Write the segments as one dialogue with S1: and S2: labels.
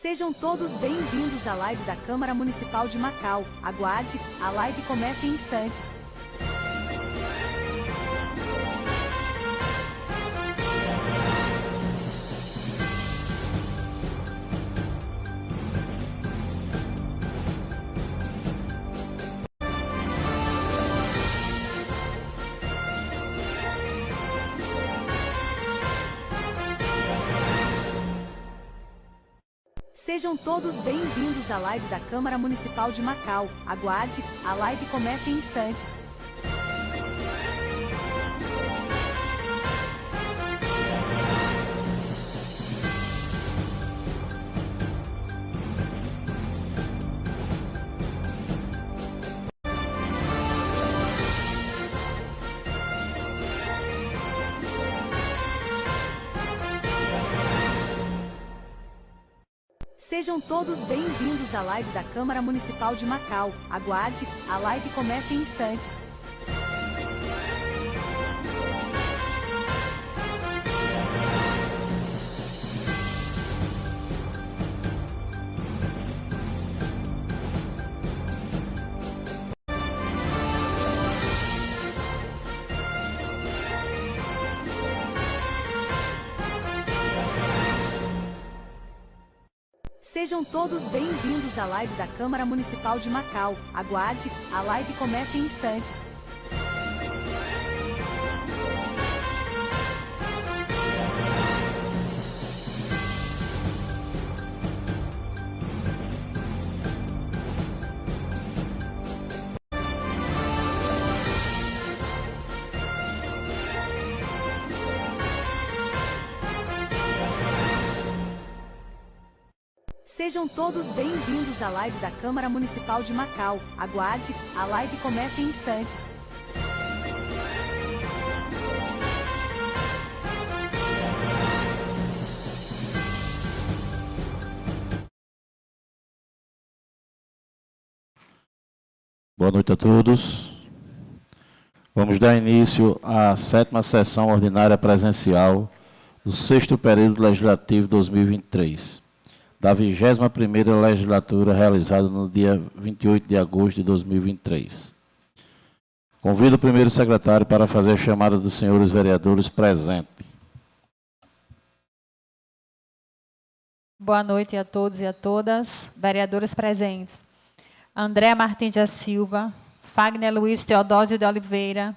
S1: Sejam todos bem-vindos à live da Câmara Municipal de Macau. Aguarde, a live começa em instantes. Sejam todos bem-vindos à live da Câmara Municipal de Macau. Aguarde, a live começa em instantes. Sejam todos bem-vindos à live da Câmara Municipal de Macau. Aguarde, a live começa em instantes. Sejam todos bem-vindos à live da Câmara Municipal de Macau. Aguarde, a live começa em instantes. Sejam todos bem-vindos à live da Câmara Municipal de Macau. Aguarde, a live começa em instantes.
S2: Boa noite a todos. Vamos dar início à 7ª sessão ordinária presencial do 6º período legislativo 2023. Da 21ª legislatura, realizada no dia 28 de agosto de 2023. Convido o primeiro secretário para fazer a chamada dos senhores vereadores presentes.
S3: Boa noite a todos e a todas. Vereadores presentes. André Martins da Silva, Fagner Luiz Teodósio de Oliveira,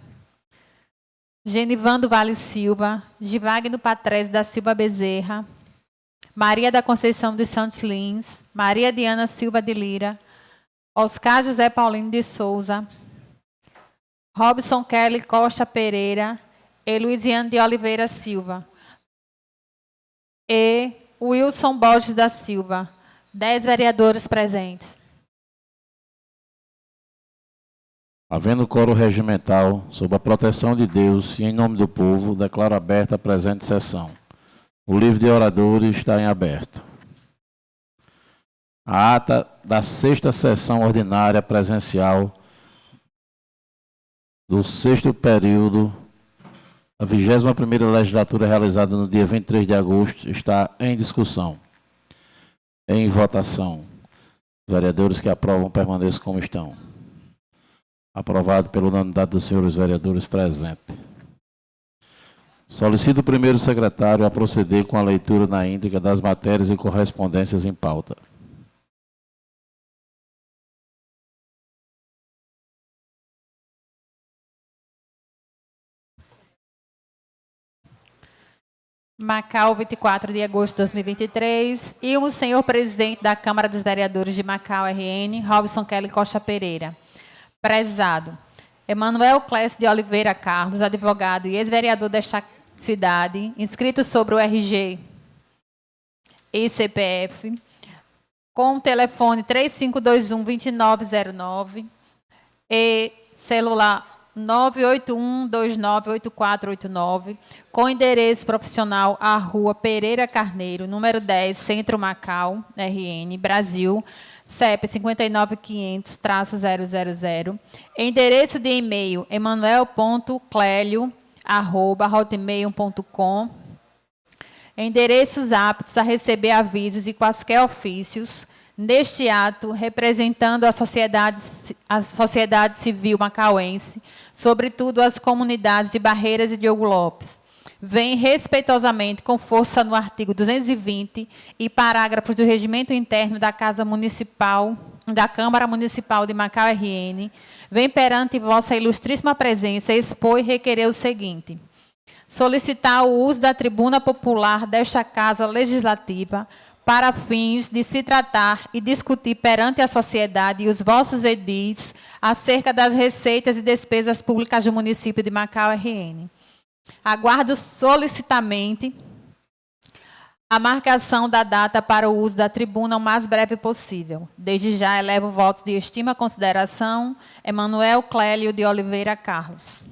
S3: Genivando Vale Silva, Givagno Patrese da Silva Bezerra, Maria da Conceição dos Santos Lins, Maria Diana Silva de Lira, Oscar José Paulino de Souza, Robson Kelly Costa Pereira e Luiziane de Oliveira Silva. E Wilson Borges da Silva. 10 vereadores presentes.
S2: Havendo coro regimental, sob a proteção de Deus e em nome do povo, declaro aberta a presente sessão. O livro de oradores está em aberto. A ata da 6ª sessão ordinária presencial do 6º período, a 21ª legislatura realizada no dia 23 de agosto, está em discussão. Em votação. Os vereadores que aprovam permaneçam como estão. Aprovado pela unanimidade dos senhores vereadores presentes. Solicito o primeiro secretário a proceder com a leitura na íntegra das matérias e correspondências em pauta.
S3: Macau, 24 de agosto de 2023. E o senhor presidente da Câmara dos Vereadores de Macau, RN, Robson Kelly Costa Pereira. Prezado Emanuel Clécio de Oliveira Carlos, advogado e ex-vereador desta cidade, inscrito sobre o RG e CPF, com o telefone 3521-2909 e celular 981298489, com endereço profissional à Rua Pereira Carneiro, número 10, Centro Macau, RN, Brasil, CEP 59500-000, endereço de e-mail emanuel.clélio@hotmail.com endereços aptos a receber avisos e quaisquer ofícios, neste ato, representando a sociedade civil macauense, sobretudo as comunidades de Barreiras e Diogo Lopes, vem respeitosamente com força no artigo 220 e parágrafos do Regimento Interno da Casa Municipal, da Câmara Municipal de Macau RN, vem perante vossa ilustríssima presença expor e requerer o seguinte: solicitar o uso da tribuna popular desta Casa Legislativa para fins de se tratar e discutir perante a sociedade e os vossos edis acerca das receitas e despesas públicas do município de Macau RN. Aguardo solicitamente a marcação da data para o uso da tribuna o mais breve possível. Desde já elevo votos de estima e consideração. Emanuel Clélio de Oliveira Carlos.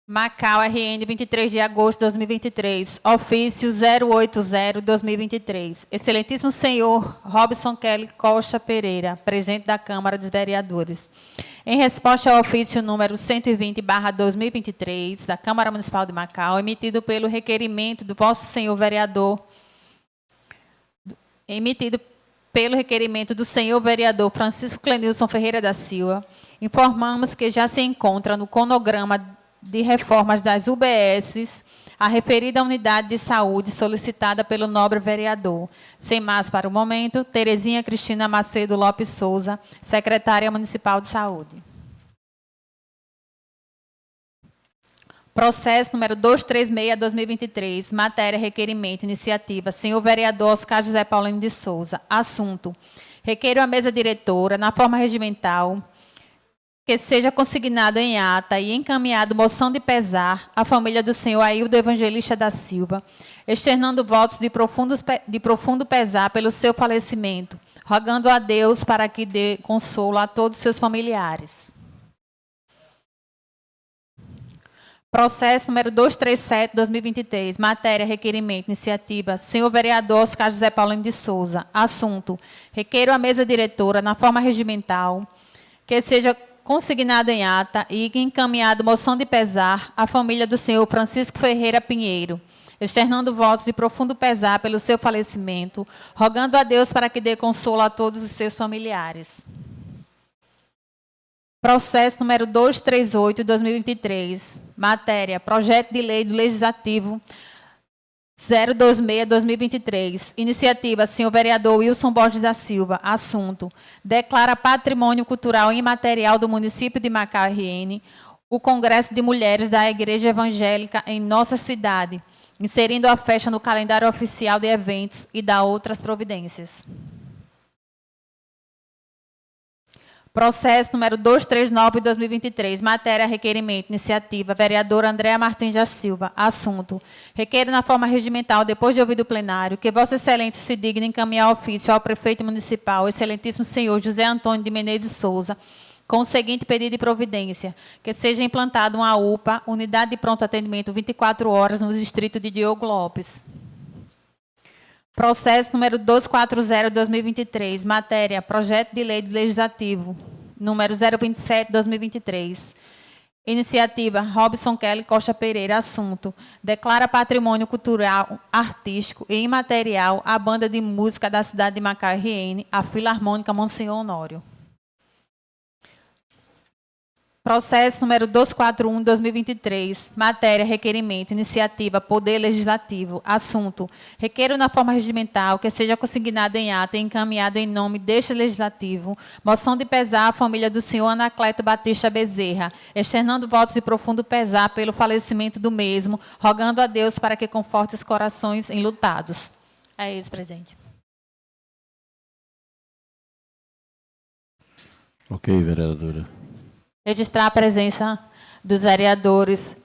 S3: Macau, RN, 23 de agosto de 2023. Ofício 080-2023. Excelentíssimo senhor Robson Kelly Costa Pereira, presidente da Câmara dos Vereadores. Em resposta ao ofício número 120/2023 da Câmara Municipal de Macau, emitido pelo requerimento do vosso senhor vereador, Francisco Clenilson Ferreira da Silva, informamos que já se encontra no cronograma de reformas das UBSs a referida unidade de saúde solicitada pelo nobre vereador. Sem mais para o momento, Terezinha Cristina Macedo Lopes Souza, secretária municipal de saúde. Processo número 236/2023, matéria requerimento, iniciativa, senhor vereador Oscar José Paulino de Souza. Assunto: requeiro a mesa diretora, na forma regimental, que seja consignado em ata e encaminhado moção de pesar à família do senhor Aildo Evangelista da Silva, externando votos de profundo pesar pelo seu falecimento, rogando a Deus para que dê consolo a todos os seus familiares. Processo número 237/2023, matéria, requerimento, iniciativa, senhor vereador Oscar José Paulino de Souza. Assunto: requeiro a mesa diretora, na forma regimental, que seja consignado em ata e encaminhado moção de pesar à família do senhor Francisco Ferreira Pinheiro, externando votos de profundo pesar pelo seu falecimento, rogando a Deus para que dê consolo a todos os seus familiares. Processo número 238/2023, matéria, projeto de lei do Legislativo 026/2023. Iniciativa, senhor vereador Wilson Borges da Silva. Assunto: declara patrimônio cultural imaterial do município de Macau RN o Congresso de Mulheres da Igreja Evangélica em nossa cidade, inserindo a festa no calendário oficial de eventos e dá outras providências. Processo número 239/2023, matéria, requerimento, iniciativa, vereadora Andréa Martins da Silva. Assunto: requeiro na forma regimental, depois de ouvido o plenário, que Vossa Excelência se digne encaminhar ofício ao prefeito municipal, excelentíssimo senhor José Antônio de Menezes Souza, com o seguinte pedido de providência: que seja implantada uma UPA, unidade de pronto atendimento 24 horas, no distrito de Diogo Lopes. Processo número 240/2023, matéria, projeto de lei do Legislativo, número 027/2023. Iniciativa, Robson Kelly Costa Pereira. Assunto: declara patrimônio cultural, artístico e imaterial a banda de música da cidade de Macau RN, a Filarmônica Monsenhor Honório. Processo número 241/2023, matéria, requerimento, iniciativa, Poder Legislativo. Assunto: requeiro na forma regimental que seja consignado em ata e encaminhado em nome deste Legislativo moção de pesar à família do senhor Anacleto Batista Bezerra, externando votos de profundo pesar pelo falecimento do mesmo, rogando a Deus para que conforte os corações enlutados. É isso, presidente.
S2: Ok, vereadora.
S3: Registrar a presença dos vereadores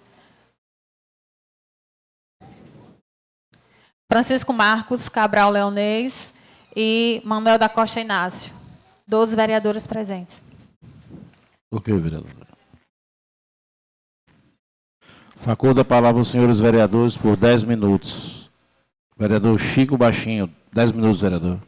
S3: Francisco Marcos Cabral Leonês e Manuel da Costa Inácio. 12 vereadores presentes.
S2: Ok, vereadora. Faculta a palavra aos senhores vereadores por 10 minutos. Vereador Chico Baixinho, 10 minutos, vereador.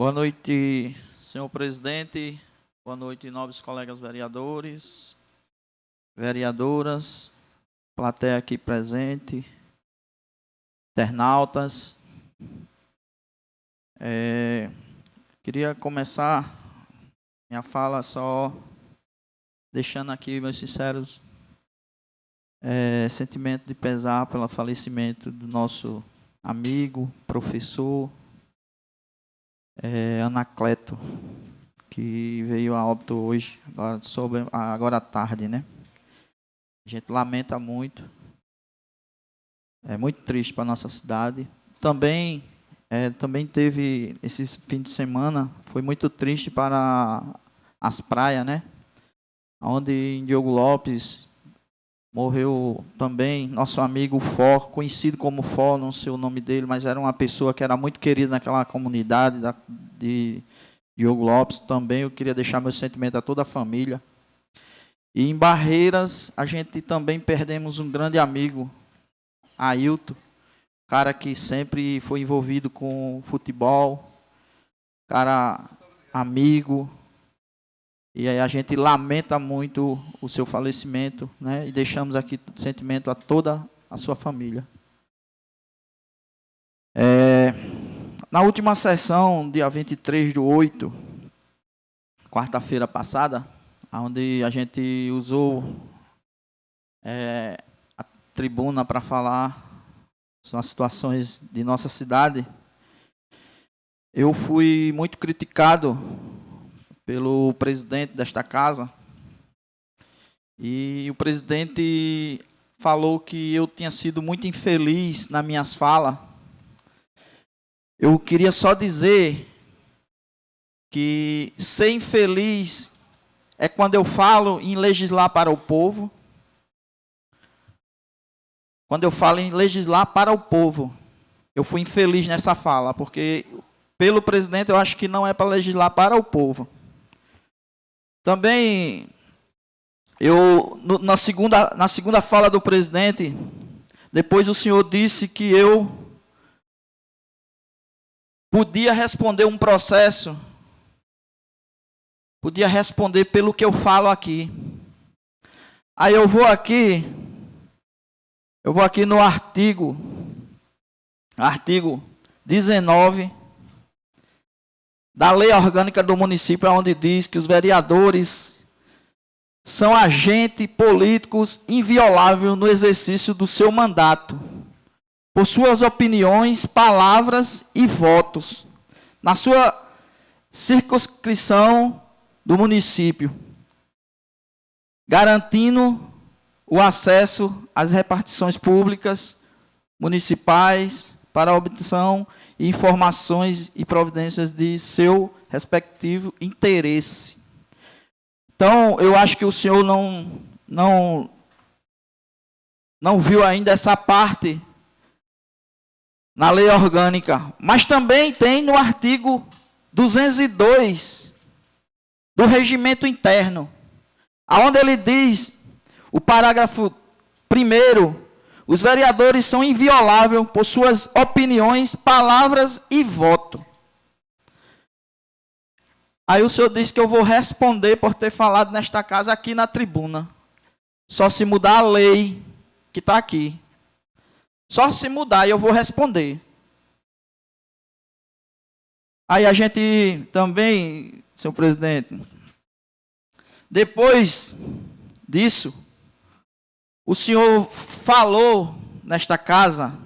S4: Boa noite, senhor presidente. Boa noite, nobres colegas vereadores, vereadoras, plateia aqui presente, internautas. Queria começar minha fala só deixando aqui meus sinceros sentimentos de pesar pelo falecimento do nosso amigo, professor Anacleto, que veio a óbito hoje, agora à tarde, né? A gente lamenta muito. É muito triste para a nossa cidade. Também teve, esse fim de semana, foi muito triste para as praias, né? Onde em Diogo Lopes morreu também nosso amigo Fó, conhecido como Fó, não sei o nome dele, mas era uma pessoa que era muito querida naquela comunidade de Diogo Lopes. Também eu queria deixar meu sentimento a toda a família. E em Barreiras, a gente também perdemos um grande amigo, Ailton, cara que sempre foi envolvido com futebol, cara amigo. E aí a gente lamenta muito o seu falecimento, né? E deixamos aqui sentimento a toda a sua família. Na última sessão, dia 23/8, quarta-feira passada, onde a gente usou a tribuna para falar sobre as situações de nossa cidade, eu fui muito criticado pelo presidente desta casa, e o presidente falou que eu tinha sido muito infeliz nas minhas falas. Eu queria só dizer que ser infeliz é quando eu falo em legislar para o povo. Quando eu falo em legislar para o povo, eu fui infeliz nessa fala, porque pelo presidente eu acho que não é para legislar para o povo. Também, na segunda fala do presidente, depois o senhor disse que eu podia responder um processo, podia responder pelo que eu falo aqui. Aí eu vou aqui no artigo 19 da Lei Orgânica do Município, onde diz que os vereadores são agentes políticos invioláveis no exercício do seu mandato, por suas opiniões, palavras e votos, na sua circunscrição do município, garantindo o acesso às repartições públicas municipais para a obtenção de informações e providências de seu respectivo interesse. Então, eu acho que o senhor não viu ainda essa parte na lei orgânica, mas também tem no artigo 202 do regimento interno, aonde ele diz, o parágrafo 1º, os vereadores são invioláveis por suas opiniões, palavras e voto. Aí o senhor disse que eu vou responder por ter falado nesta casa aqui na tribuna. Só se mudar a lei que está aqui. Só se mudar e eu vou responder. Aí a gente também, senhor presidente, depois disso, o senhor falou nesta casa,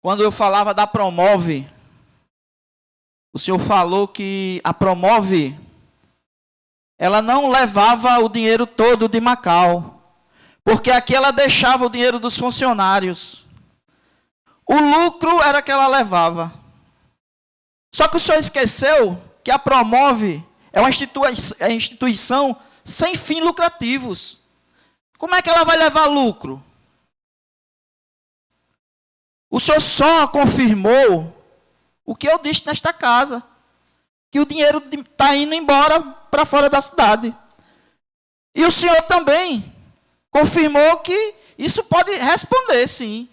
S4: quando eu falava da Promove, o senhor falou que a Promove, ela não levava o dinheiro todo de Macau, porque aqui ela deixava o dinheiro dos funcionários. O lucro era que ela levava. Só que o senhor esqueceu que a Promove é uma instituição sem fins lucrativos. Como é que ela vai levar lucro? O senhor só confirmou o que eu disse nesta casa, que o dinheiro está indo embora para fora da cidade. E o senhor também confirmou que isso pode responder, sim,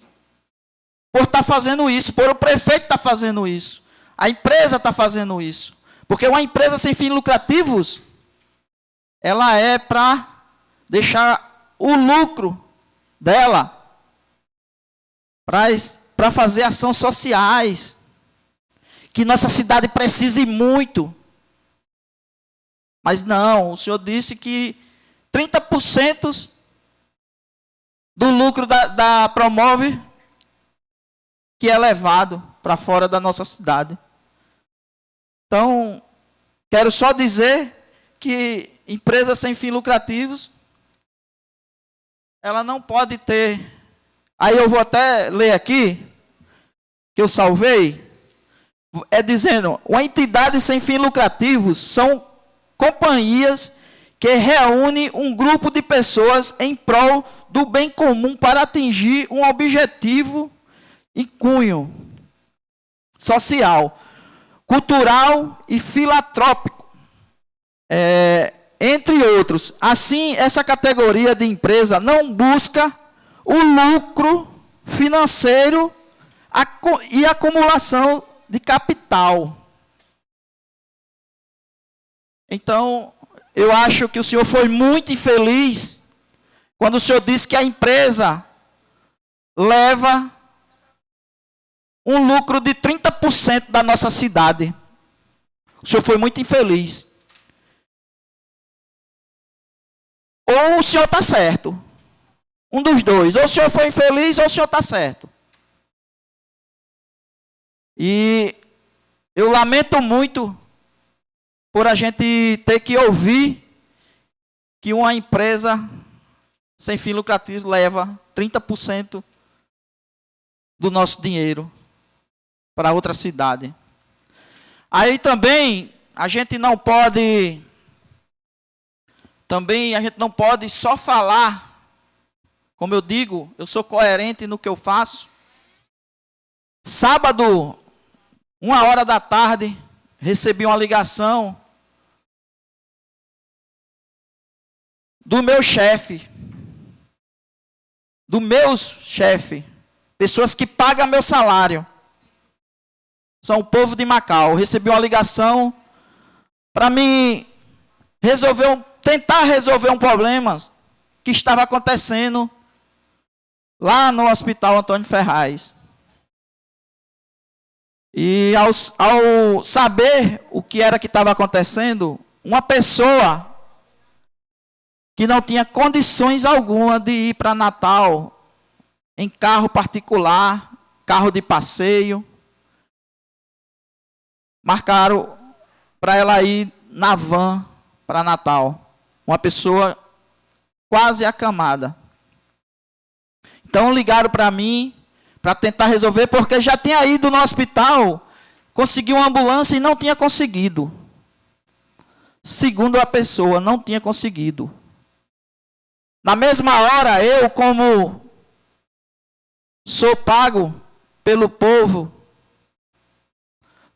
S4: por estar fazendo isso, por o prefeito estar fazendo isso. A empresa está fazendo isso. Porque uma empresa sem fins lucrativos, ela é para deixar o lucro dela para fazer ações sociais, que nossa cidade precise muito. Mas não, o senhor disse que 30% do lucro da Promove que é levado para fora da nossa cidade. Então, quero só dizer que empresa sem fins lucrativos, ela não pode ter. Aí eu vou até ler aqui, que eu salvei, é dizendo, uma entidade sem fins lucrativos são companhias que reúnem um grupo de pessoas em prol do bem comum para atingir um objetivo em cunho social, cultural e filantrópico, entre outros. Assim, essa categoria de empresa não busca o lucro financeiro e acumulação de capital. Então, eu acho que o senhor foi muito infeliz quando o senhor disse que a empresa leva um lucro de 30% da nossa cidade. O senhor foi muito infeliz. Ou o senhor está certo. Um dos dois. Ou o senhor foi infeliz ou o senhor está certo. E eu lamento muito por a gente ter que ouvir que uma empresa sem fim lucrativo leva 30% do nosso dinheiro para outra cidade. Aí também a gente não pode só falar, como eu digo, eu sou coerente no que eu faço. Sábado, 13h, recebi uma ligação do meu chefe, pessoas que pagam meu salário, são o povo de Macau. Recebi uma ligação para me tentar resolver um problema que estava acontecendo lá no Hospital Antônio Ferraz. E ao saber o que era que estava acontecendo, uma pessoa que não tinha condições alguma de ir para Natal em carro particular, carro de passeio, marcaram para ela ir na van para Natal. Uma pessoa quase acamada. Então ligaram para mim para tentar resolver, porque já tinha ido no hospital, conseguiu uma ambulância e não tinha conseguido. Segundo a pessoa, não tinha conseguido. Na mesma hora, eu, como sou pago pelo povo,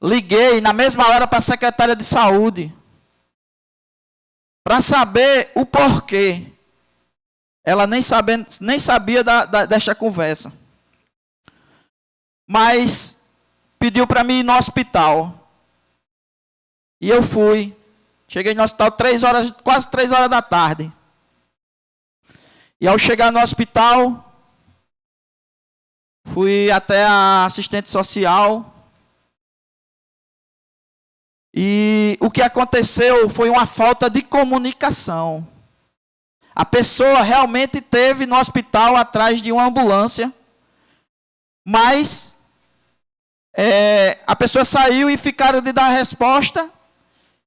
S4: liguei na mesma hora para a secretária de saúde, para saber o porquê. Ela nem sabia desta conversa. Mas pediu para mim ir no hospital. E eu fui. Cheguei no hospital quase 3 horas da tarde. E ao chegar no hospital, fui até a assistente social. E o que aconteceu foi uma falta de comunicação. A pessoa realmente esteve no hospital atrás de uma ambulância, mas a pessoa saiu e ficaram de dar a resposta.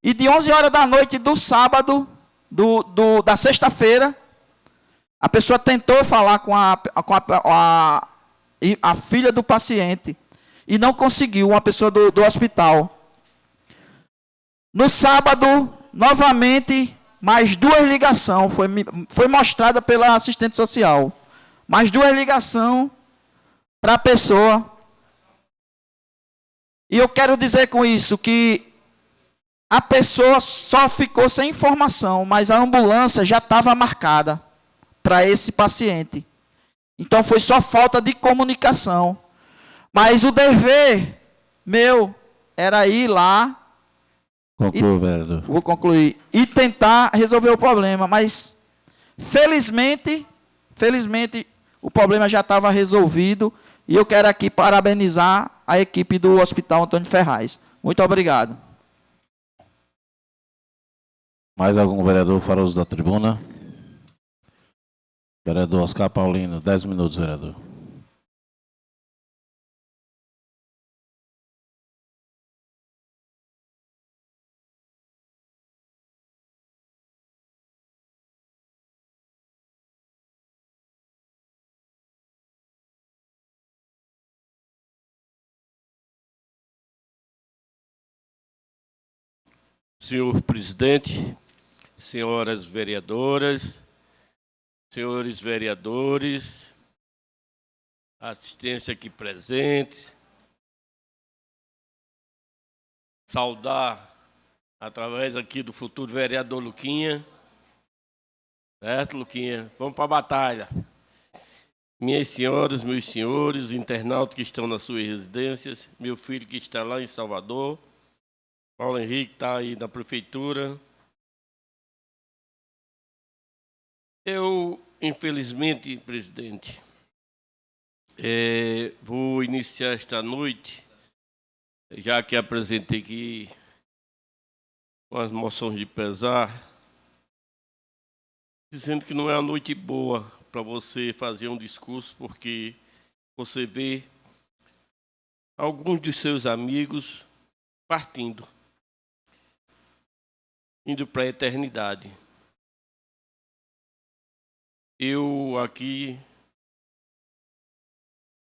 S4: E de 11 horas da noite do sábado, da sexta-feira, a pessoa tentou falar com a filha do paciente e não conseguiu, uma pessoa do hospital. No sábado, novamente, mais 2 ligações, foi mostrada pela assistente social. Mais 2 ligações para a pessoa. E eu quero dizer com isso que a pessoa só ficou sem informação, mas a ambulância já estava marcada para esse paciente. Então foi só falta de comunicação. Mas o dever meu era ir lá...
S2: Conclua, vereador.
S4: Vou concluir. E tentar resolver o problema, mas felizmente, o problema já estava resolvido e eu quero aqui parabenizar a equipe do Hospital Antônio Ferraz. Muito obrigado.
S2: Mais algum vereador fará uso da tribuna? Vereador Oscar Paulino, 10 minutos, vereador.
S5: Senhor presidente, senhoras vereadoras, senhores vereadores, assistência aqui presente, saudar através aqui do futuro vereador Luquinha, certo, Luquinha? Vamos para a batalha. Minhas senhoras, meus senhores, internautas que estão nas suas residências, meu filho que está lá em Salvador, Paulo Henrique está aí na prefeitura. Eu, infelizmente, presidente, vou iniciar esta noite, já que apresentei aqui umas moções de pesar, dizendo que não é uma noite boa para você fazer um discurso, porque você vê alguns dos seus amigos partindo, indo para a eternidade. Eu aqui,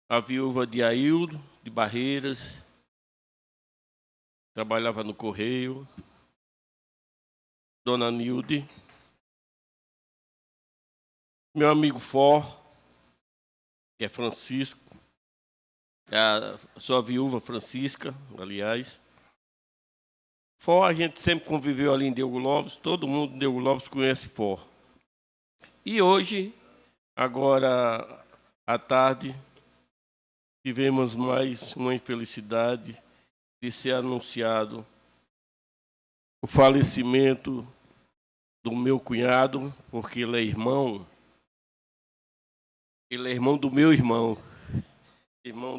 S5: a viúva de Aildo, de Barreiras, trabalhava no Correio, Dona Nilde, meu amigo For, que é Francisco, a sua viúva Francisca, aliás. For, a gente sempre conviveu ali em Diogo Lopes, todo mundo em Diogo Lopes conhece For. E hoje, agora à tarde, tivemos mais uma infelicidade de ser anunciado o falecimento do meu cunhado, porque ele é irmão do meu irmão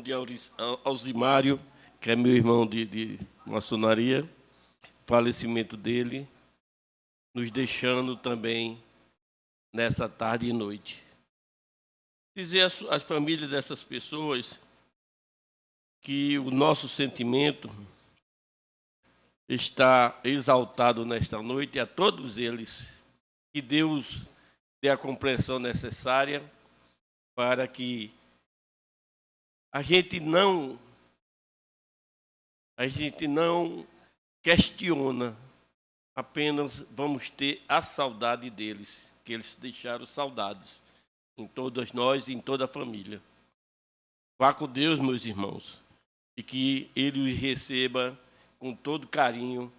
S5: de Alzimário, que é meu irmão de maçonaria. Falecimento dele, nos deixando também nessa tarde e noite. Dizer às famílias dessas pessoas que o nosso sentimento está exaltado nesta noite, e a todos eles, que Deus dê a compreensão necessária para que a gente não questiona, apenas vamos ter a saudade deles, que eles deixaram saudades em todas nós e em toda a família. Vá com Deus, meus irmãos, e que Ele os receba com todo carinho,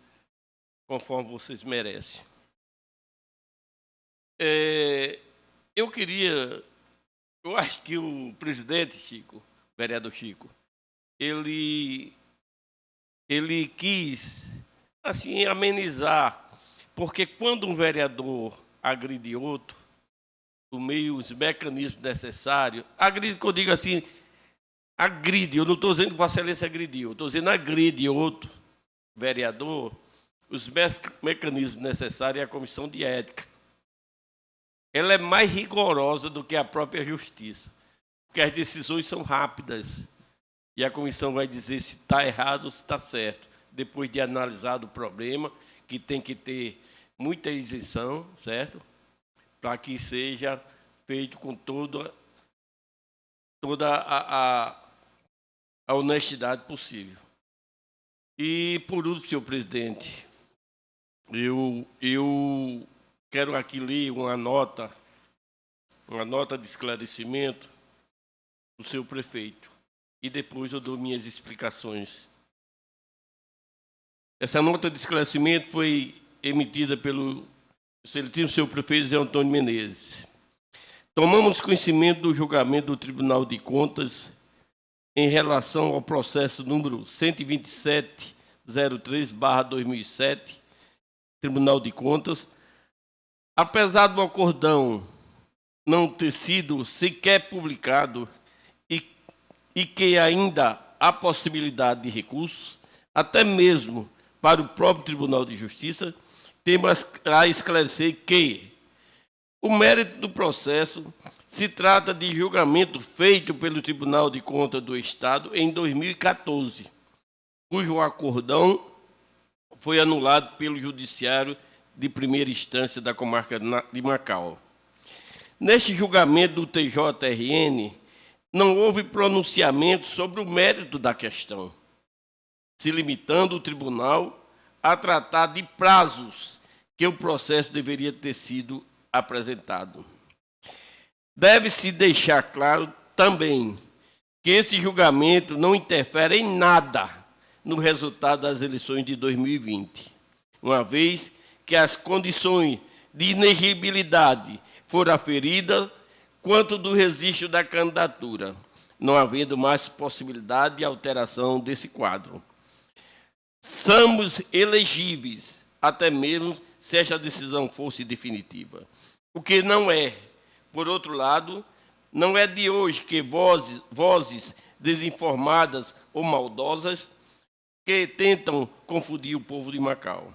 S5: conforme vocês merecem. Eu acho que o presidente Chico, vereador Chico, ele quis, assim, amenizar, porque quando um vereador agride outro, por meio dos mecanismos necessários, agride, que eu digo assim, agride, eu não estou dizendo que Vossa Excelência agrediu, eu estou dizendo agride outro vereador, os mecanismos necessários é a comissão de ética. Ela é mais rigorosa do que a própria justiça, porque as decisões são rápidas. E a comissão vai dizer se está errado ou se está certo, depois de analisar o problema, que tem que ter muita isenção, certo? Para que seja feito com toda a honestidade possível. E, por último, senhor presidente, eu quero aqui ler uma nota de esclarecimento do seu prefeito. E depois eu dou minhas explicações. Essa nota de esclarecimento foi emitida pelo excelentíssimo senhor prefeito Zé Antônio Menezes. Tomamos conhecimento do julgamento do Tribunal de Contas em relação ao processo número 127 03/2007, Tribunal de Contas. Apesar do acordão não ter sido sequer publicado e que ainda há possibilidade de recursos, até mesmo para o próprio Tribunal de Justiça, temos a esclarecer que o mérito do processo se trata de julgamento feito pelo Tribunal de Contas do Estado em 2014, cujo acordão foi anulado pelo Judiciário de Primeira Instância da Comarca de Macau. Neste julgamento do TJRN, não houve pronunciamento sobre o mérito da questão, se limitando o tribunal a tratar de prazos que o processo deveria ter sido apresentado. Deve-se deixar claro também que esse julgamento não interfere em nada no resultado das eleições de 2020, uma vez que as condições de inegibilidade foram aferidas quanto do registro da candidatura, não havendo mais possibilidade de alteração desse quadro. Somos elegíveis, até mesmo se esta decisão fosse definitiva. O que não é, por outro lado, não é de hoje que vozes desinformadas ou maldosas que tentam confundir o povo de Macau.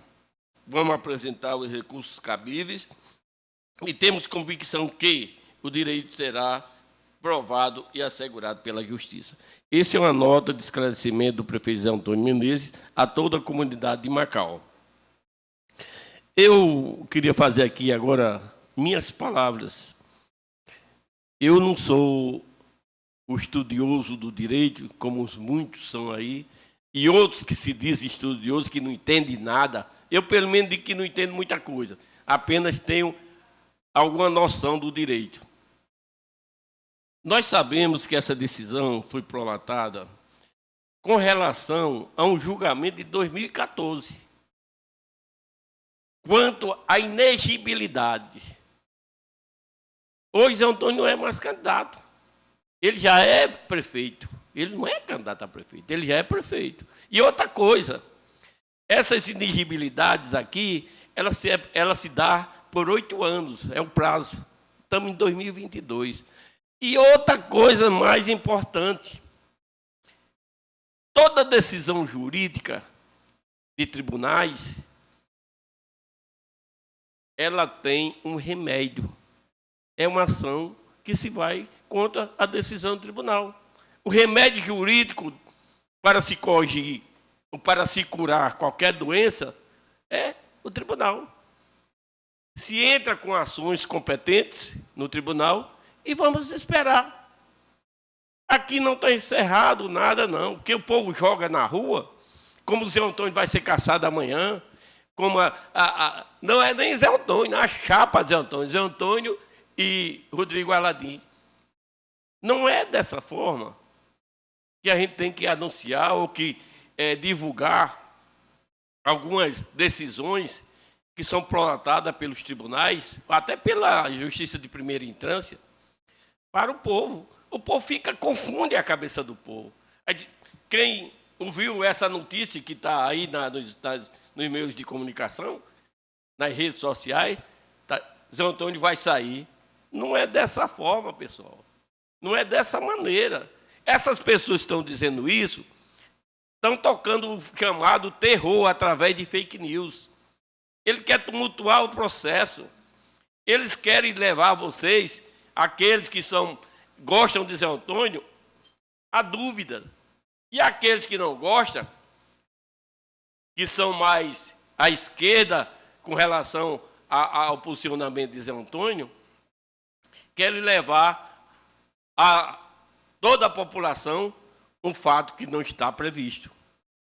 S5: Vamos apresentar os recursos cabíveis e temos convicção que o direito será provado e assegurado pela Justiça. Essa é uma nota de esclarecimento do prefeito Zé Antônio Menezes a toda a comunidade de Macau. Eu queria fazer aqui agora minhas palavras. Eu não sou o estudioso do direito, como muitos são aí, e outros que se dizem estudiosos, que não entendem nada. Eu, pelo menos, digo que não entendo muita coisa, apenas tenho alguma noção do direito. Nós sabemos que essa decisão foi prolatada com relação a um julgamento de 2014, quanto à inegibilidade. Hoje, Zé Antônio não é mais candidato. Ele já é prefeito. Ele não é candidato a prefeito, ele já é prefeito. E outra coisa, essas inegibilidades aqui, ela se dá por 8 anos, é o prazo. Estamos em 2022. E outra coisa mais importante, toda decisão jurídica de tribunais, ela tem um remédio. É uma ação que se vai contra a decisão do tribunal. O remédio jurídico para se corrigir ou para se curar qualquer doença é o tribunal. Se entra com ações competentes no tribunal e vamos esperar. Aqui não está encerrado nada, não. O que o povo joga na rua, como o Zé Antônio vai ser caçado amanhã, como não é nem Zé Antônio, a chapa de Zé Antônio e Rodrigo Aladim. Não é dessa forma que a gente tem que anunciar ou que divulgar algumas decisões que são prolatadas pelos tribunais, até pela Justiça de Primeira Instância, para o povo. O povo confunde a cabeça do povo. Quem ouviu essa notícia que está aí nos meios de comunicação, nas redes sociais, Zé Antônio vai sair. Não é dessa forma, pessoal. Não é dessa maneira. Essas pessoas que estão dizendo isso estão tocando o chamado terror através de fake news. Ele quer tumultuar o processo. Eles querem levar vocês, aqueles que gostam de Zé Antônio, a dúvida. E aqueles que não gostam, que são mais à esquerda com relação ao posicionamento de Zé Antônio, querem levar a toda a população um fato que não está previsto.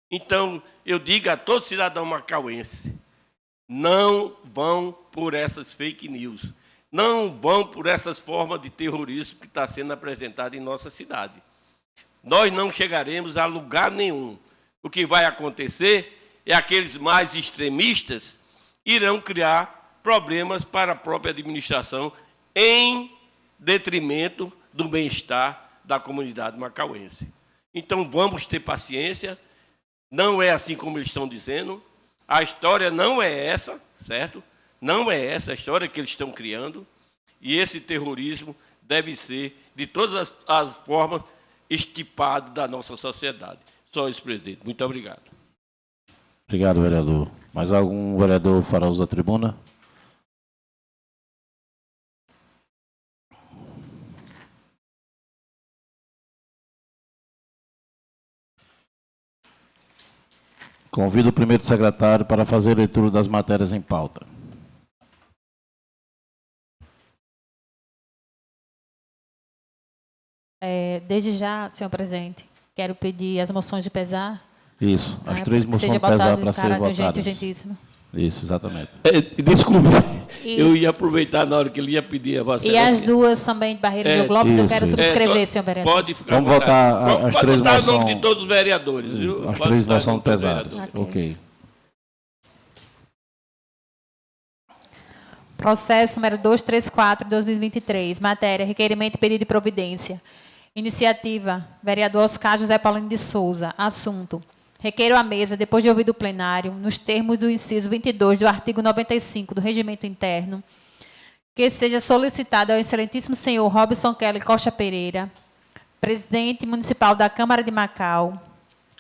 S5: Então, eu digo a todo cidadão macauense, não vão por essas fake news, não vão por essas formas de terrorismo que está sendo apresentada em nossa cidade. Nós não chegaremos a lugar nenhum. O que vai acontecer é aqueles mais extremistas irão criar problemas para a própria administração em detrimento do bem-estar da comunidade macauense. Então, vamos ter paciência. Não é assim como eles estão dizendo. A história não é essa, certo? Não é essa a história que eles estão criando. E esse terrorismo deve ser, de todas as formas, estipado da nossa sociedade. Só isso, presidente. Muito obrigado.
S2: Obrigado, vereador. Mais algum vereador fará uso da tribuna? Convido o primeiro secretário para fazer a leitura das matérias em pauta.
S3: Desde já, senhor presidente, quero pedir as moções de pesar.
S2: Isso, as três
S3: que
S2: moções
S3: seja
S2: de pesar
S3: botado
S2: para
S3: em
S2: serem
S3: caráter urgente e
S2: votadas.
S3: urgentíssimo.
S2: Isso, exatamente.
S5: Desculpe,
S3: E-
S5: eu ia aproveitar na hora que ele ia pedir a vossa
S3: E as
S5: excelência.
S3: duas também de Barreira de Globos, eu
S2: isso,
S3: quero
S2: isso.
S3: subscrever, senhor vereador.
S5: Pode ficar
S2: Vamos
S5: à vontade.
S2: votar as
S5: Pode
S2: três
S5: botar o nome
S2: moções.
S5: de todos os vereadores. Viu?
S2: As
S5: Pode
S2: três
S5: botar o
S2: moções
S5: nome dos
S2: pesadas.
S5: vereadores.
S2: Ok.
S3: Processo número 234, de 2023. Matéria, requerimento e pedido de providência. Iniciativa, vereador Oscar José Paulino de Souza. Assunto, requeiro à mesa, depois de ouvido o plenário, nos termos do inciso 22 do artigo 95 do Regimento Interno, que seja solicitado ao excelentíssimo senhor Robson Kelly Costa Pereira, presidente municipal da Câmara de Macau,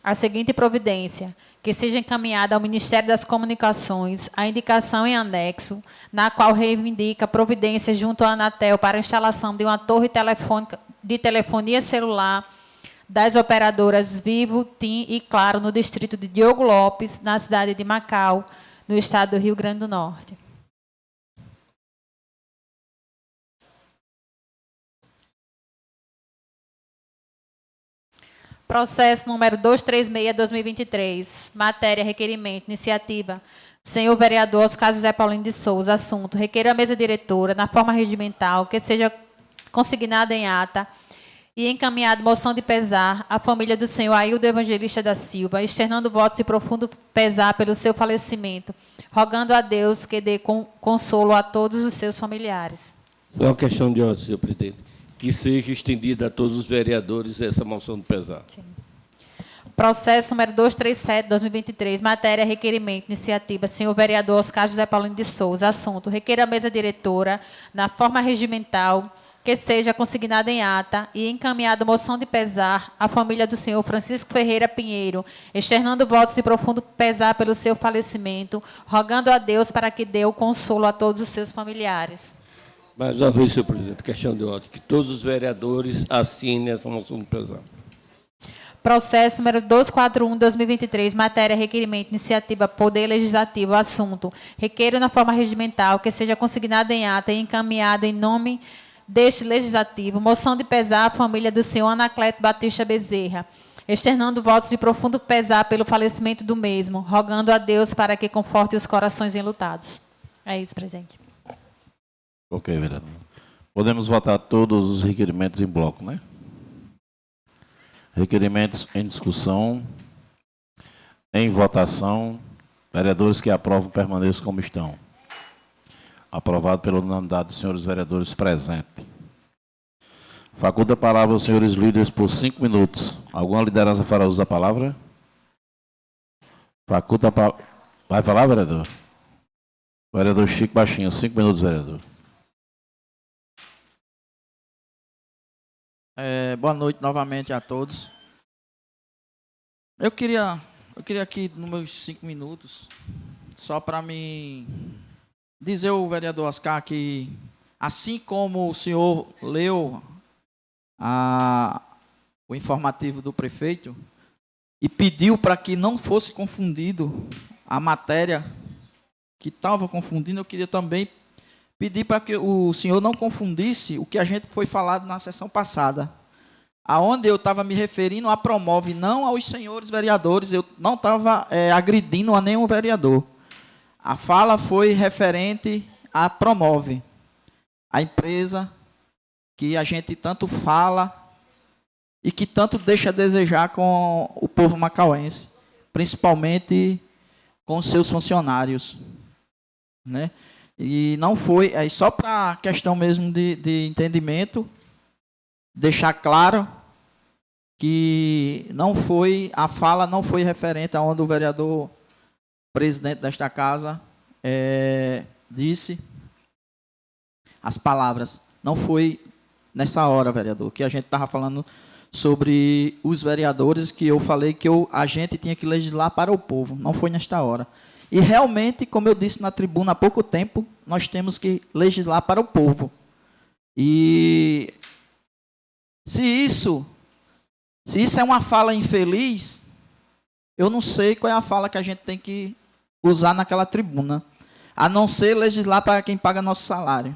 S3: a seguinte providência, que seja encaminhada ao Ministério das Comunicações a indicação em anexo, na qual reivindica providência junto à Anatel para a instalação de uma torre telefônica de telefonia celular das operadoras Vivo, TIM e Claro no distrito de Diogo Lopes, na cidade de Macau, no estado do Rio Grande do Norte. Processo número 236/2023. Matéria, requerimento, iniciativa. Senhor vereador Oscar José Paulino de Souza. Assunto, requeiro à mesa diretora, na forma regimental, que seja consignada em ata e encaminhada moção de pesar à família do senhor Aildo Evangelista da Silva, externando votos de profundo pesar pelo seu falecimento, rogando a Deus que dê consolo a todos os seus familiares.
S5: Só uma questão de ordem, senhor presidente. Que seja estendida a todos os vereadores essa moção de pesar.
S3: Sim. Processo número 237/2023. Matéria, requerimento, iniciativa. Senhor vereador Oscar José Paulino de Souza. Assunto, requeiro à mesa diretora, na forma regimental, que seja consignada em ata e encaminhada moção de pesar à família do senhor Francisco Ferreira Pinheiro, externando votos de profundo pesar pelo seu falecimento, rogando a Deus para que dê o consolo a todos os seus familiares.
S5: Mais uma vez, senhor presidente, questão de ordem. Que todos os vereadores assinem essa moção de pesar.
S3: Processo número 241/2023, matéria, requerimento, iniciativa, Poder Legislativo, assunto, requeiro na forma regimental, que seja consignado em ata e encaminhado em nome deste Legislativo, moção de pesar à família do senhor Anacleto Batista Bezerra, externando votos de profundo pesar pelo falecimento do mesmo, rogando a Deus para que conforte os corações enlutados. É isso, presidente.
S2: Ok, vereador. Podemos votar todos os requerimentos em bloco, né? Requerimentos em discussão, em votação. Vereadores que aprovam permaneçam como estão. Aprovado pela unanimidade dos senhores vereadores presentes. Faculta a palavra aos senhores líderes por 5 minutos. Alguma liderança fará uso da palavra? Faculta a palavra. Vai falar, vereador? Vereador Chico Baixinho, 5 minutos, vereador.
S4: Boa noite novamente a todos. Eu queria aqui, nos meus 5 minutos, só para me dizer ao vereador Oscar que, assim como o senhor leu o informativo do prefeito e pediu para que não fosse confundido a matéria que estava confundindo, eu queria também pedir para que o senhor não confundisse o que a gente foi falado na sessão passada, aonde eu estava me referindo a Promove, não aos senhores vereadores, eu não estava agredindo a nenhum vereador. A fala foi referente a Promove, a empresa que a gente tanto fala e que tanto deixa a desejar com o povo macauense, principalmente com seus funcionários, né? E não foi, aí só para questão mesmo de entendimento, deixar claro que não foi, a fala não foi referente a onde o vereador presidente desta casa disse as palavras. Não foi nessa hora, vereador, que a gente estava falando sobre os vereadores, que eu falei que a gente tinha que legislar para o povo. Não foi nesta hora. E realmente, como eu disse na tribuna há pouco tempo, nós temos que legislar para o povo. E se isso é uma fala infeliz, eu não sei qual é a fala que a gente tem que usar naquela tribuna, a não ser legislar para quem paga nosso salário,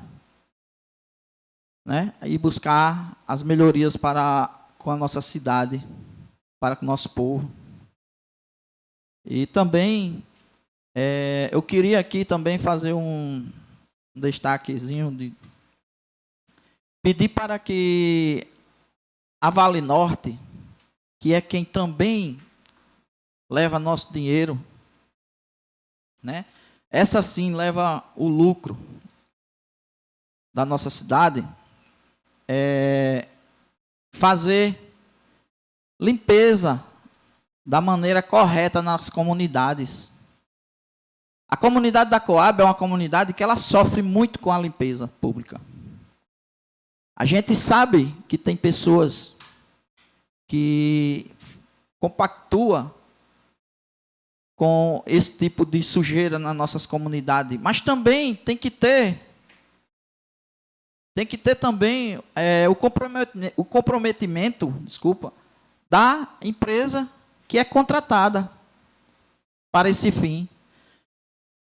S4: né? E buscar as melhorias com a nossa cidade, para com o nosso povo. E também, eu queria aqui também fazer um destaquezinho, pedir para que a Vale Norte, que é quem também leva nosso dinheiro, né? Essa sim leva o lucro da nossa cidade, fazer limpeza da maneira correta nas comunidades. A comunidade da Coab é uma comunidade que ela sofre muito com a limpeza pública. A gente sabe que tem pessoas que compactuam com esse tipo de sujeira nas nossas comunidades, mas também tem que ter também o comprometimento, da empresa que é contratada para esse fim.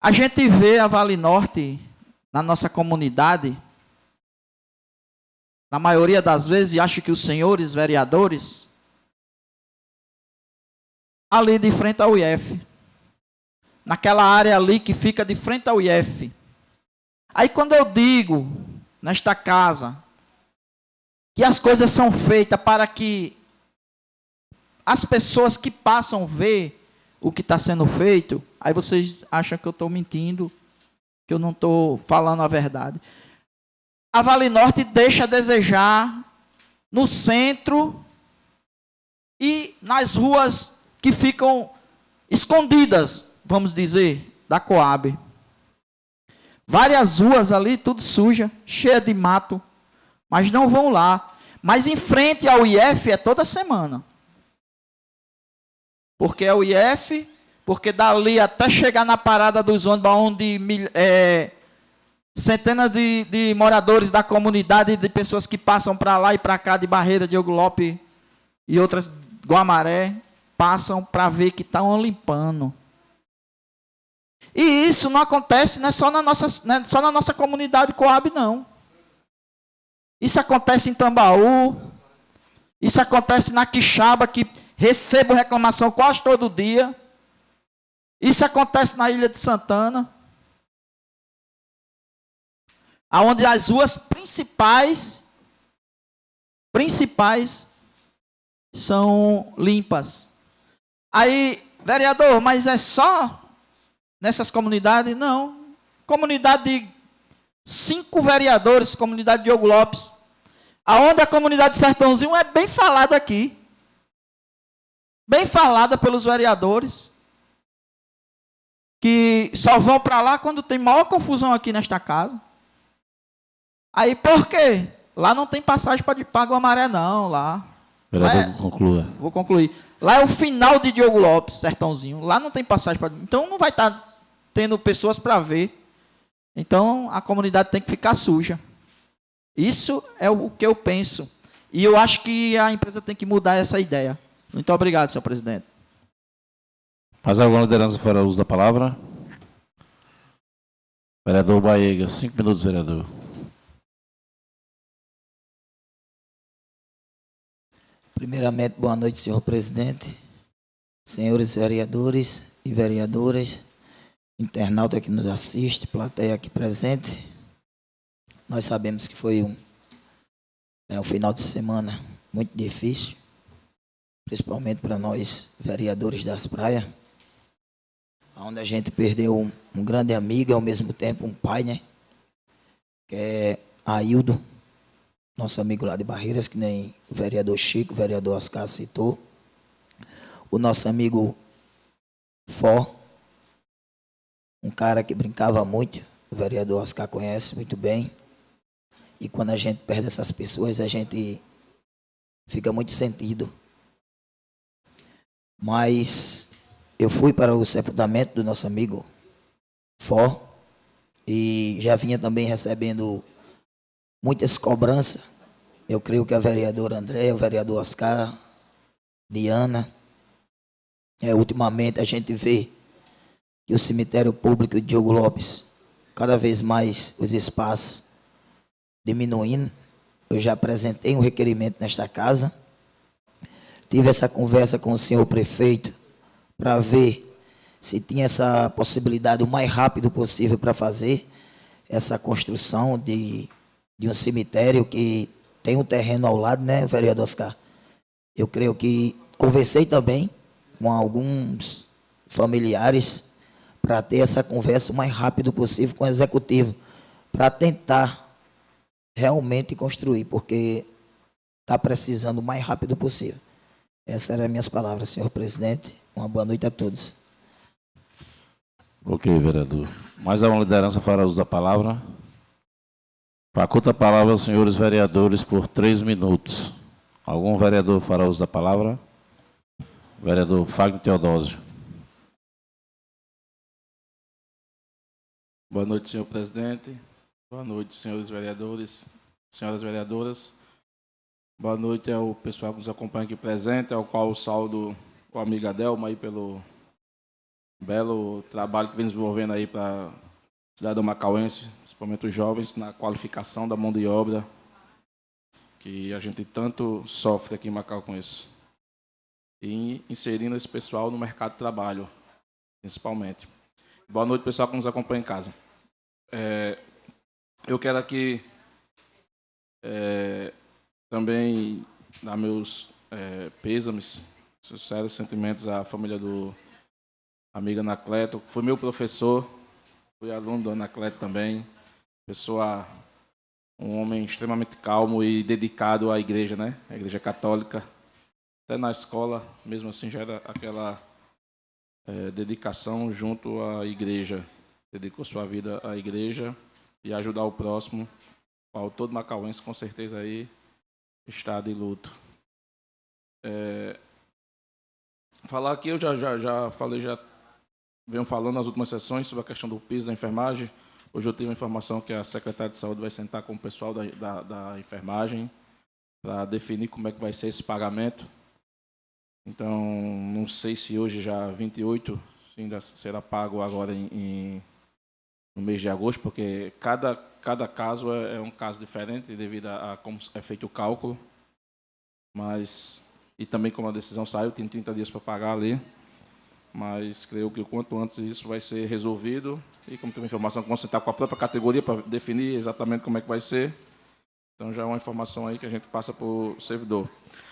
S4: A gente vê a Vale Norte na nossa comunidade, na maioria das vezes, e acho que os senhores vereadores, ali de frente ao IF, naquela área ali que fica de frente ao IF. Aí quando eu digo, nesta casa, que as coisas são feitas para que as pessoas que passam ver o que está sendo feito, aí vocês acham que eu estou mentindo, que eu não estou falando a verdade. A Vale Norte deixa a desejar no centro e nas ruas que ficam escondidas, vamos dizer, da Coab. Várias ruas ali, tudo suja, cheia de mato, mas não vão lá. Mas em frente ao IF é toda semana. Porque é o IF, porque dali até chegar na parada dos ônibus, onde centenas de moradores da comunidade, de pessoas que passam para lá e para cá, de Barreira, Diogo Lopes e outras, Guamaré, passam para ver que estão limpando. E isso não acontece só na nossa comunidade Coab, não. Isso acontece em Tambaú, isso acontece na Quixaba, que recebo reclamação quase todo dia. Isso acontece na Ilha de Santana, onde as ruas principais são limpas. Aí, vereador, mas é só nessas comunidades? Não. Comunidade de 5 vereadores, comunidade de Diogo Lopes, aonde a comunidade de Sertãozinho é bem falada aqui. Bem falada pelos vereadores, que só vão para lá quando tem maior confusão aqui nesta casa. Aí, por quê? Lá não tem passagem para Guamaré, não, lá.
S2: Vereador, conclua.
S4: Vou concluir. Lá é o final de Diogo Lopes, Sertãozinho. Lá não tem passagem para... Então, não vai estar tendo pessoas para ver. Então, a comunidade tem que ficar suja. Isso é o que eu penso. E eu acho que a empresa tem que mudar essa ideia. Muito obrigado, senhor presidente.
S2: Mais alguma liderança fora o uso da palavra? Vereador Baega, 5 minutos, vereador.
S6: Primeiramente, boa noite, senhor presidente, senhores vereadores e vereadoras, internauta que nos assiste, plateia aqui presente. Nós sabemos que foi um final de semana muito difícil, principalmente para nós, vereadores das praias, onde a gente perdeu um grande amigo e, ao mesmo tempo, um pai, né? Que é Aildo. nosso amigo lá de Barreiras, que nem o vereador Chico, o vereador Oscar citou. O nosso amigo Fó, um cara que brincava muito, o vereador Oscar conhece muito bem. E quando a gente perde essas pessoas, a gente fica muito sentido. Mas eu fui para o sepultamento do nosso amigo Fó e já vinha também recebendo muitas cobranças. Eu creio que a vereadora André, o vereador Oscar, Diana, ultimamente a gente vê que o cemitério público de Diogo Lopes, cada vez mais os espaços diminuindo. Eu já apresentei um requerimento nesta casa, tive essa conversa com o senhor prefeito para ver se tinha essa possibilidade o mais rápido possível para fazer essa construção de um cemitério que tem um terreno ao lado, né, vereador Oscar? Eu creio que conversei também com alguns familiares para ter essa conversa o mais rápido possível com o executivo, para tentar realmente construir, porque está precisando o mais rápido possível. Essas eram as minhas palavras, senhor presidente. Uma boa noite a todos.
S2: Ok, vereador. Mais alguma liderança fará uso da palavra? Faculta a palavra aos senhores vereadores por 3 minutos. Algum vereador fará uso da palavra? Vereador Fagner Teodósio.
S7: Boa noite, senhor presidente. Boa noite, senhores vereadores, senhoras vereadoras. Boa noite ao pessoal que nos acompanha aqui presente, ao qual eu saúdo o amigo Adelma aí pelo belo trabalho que vem desenvolvendo aí para a cidadão macauense, principalmente os jovens, na qualificação da mão de obra, que a gente tanto sofre aqui em Macau com isso. E inserindo esse pessoal no mercado de trabalho, principalmente. Boa noite, pessoal que nos acompanha em casa. Eu quero aqui também dar meus pêsames, sinceros sentimentos à família do amigo Anacleto, que foi meu professor, fui aluno do Anacleto também, um homem extremamente calmo e dedicado à igreja, né? A igreja católica. Até na escola, mesmo assim, já era aquela dedicação junto à igreja. Dedicou sua vida à igreja e ajudar o próximo, qual todo macauense com certeza aí está de luto. Falar aqui, eu já falei, já venho falando nas últimas sessões sobre a questão do piso da enfermagem. Hoje eu tive a informação que a secretária de saúde vai sentar com o pessoal da enfermagem para definir como é que vai ser esse pagamento. Então, não sei se hoje, já 28, ainda será pago agora no mês de agosto, porque cada caso é um caso diferente devido a como é feito o cálculo. E também como a decisão saiu, tem 30 dias para pagar ali. Mas creio que o quanto antes isso vai ser resolvido. E como tem uma informação que vão sentar com a própria categoria para definir exatamente como é que vai ser. Então já é uma informação aí que a gente passa para o servidor.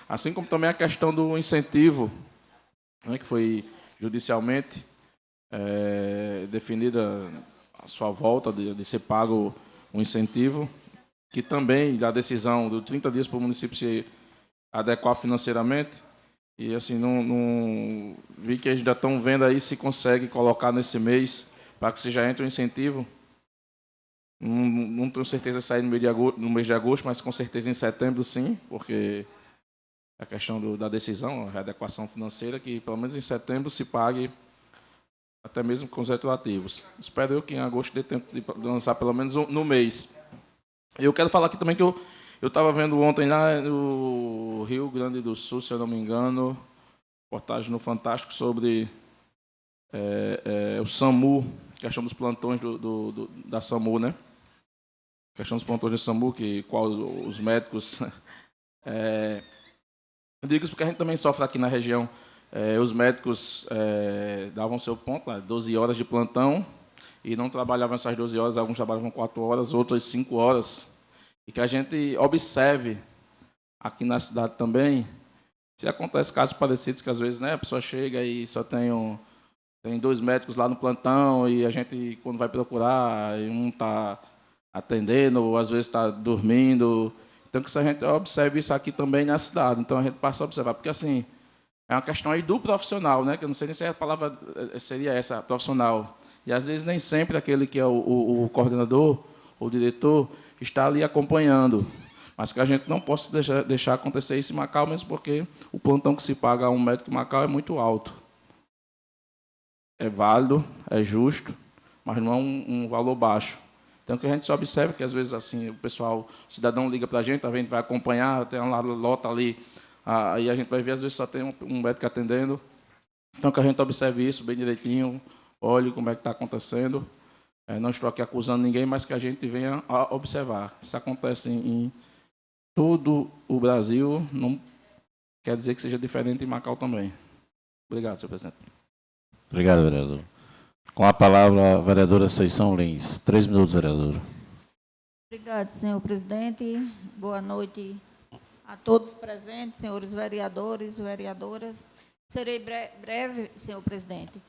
S7: Assim como também a questão do incentivo, né, que foi judicialmente definida a sua volta de ser pago um incentivo, que também da decisão de 30 dias para o município se adequar financeiramente. E assim, não vi que eles já estão vendo aí se consegue colocar nesse mês para que se já entre um incentivo. Não tenho certeza de sair no mês de agosto, mas com certeza em setembro sim, porque a questão da decisão, a readequação financeira, que pelo menos em setembro se pague até mesmo com os retroativos. Espero eu que em agosto dê tempo de lançar pelo menos no mês. Eu quero falar aqui também que eu estava vendo ontem lá no Rio Grande do Sul, se eu não me engano, reportagem no Fantástico sobre o SAMU, questão dos plantões da SAMU, né? Questão dos plantões do SAMU, qual os médicos... Eu digo isso porque a gente também sofre aqui na região. Os médicos davam seu ponto, 12 horas de plantão, e não trabalhavam essas 12 horas, alguns trabalhavam 4 horas, outros 5 horas. E que a gente observe aqui na cidade também, se acontece casos parecidos, que às vezes, né, a pessoa chega e só tem 2 médicos lá no plantão, e a gente, quando vai procurar, um está atendendo, ou às vezes está dormindo. Então, que a gente observe isso aqui também na cidade. Então, a gente passa a observar, porque, assim, é uma questão aí do profissional, né? Que eu não sei nem se a palavra seria essa, profissional. E, às vezes, nem sempre aquele que é o coordenador, o diretor, está ali acompanhando. Mas que a gente não possa deixar acontecer isso em Macau, mesmo porque o plantão que se paga a um médico em Macau é muito alto. É válido, é justo, mas não é um valor baixo. Então, que a gente só observa que, às vezes, assim, o cidadão liga para a gente vai acompanhar, tem uma lota ali, aí a gente vai ver, às vezes, só tem um médico atendendo. Então, que a gente observe isso bem direitinho, olhe como é que está acontecendo. Não estou aqui acusando ninguém, mas que a gente venha a observar. Isso acontece em todo o Brasil, não quer dizer que seja diferente em Macau também. Obrigado, senhor presidente.
S2: Obrigado, vereador. Com a palavra, a vereadora Seição Lins. 3 minutos, vereadora.
S8: Obrigado, senhor presidente. Boa noite a todos presentes, senhores vereadores e vereadoras. Serei breve, senhor presidente.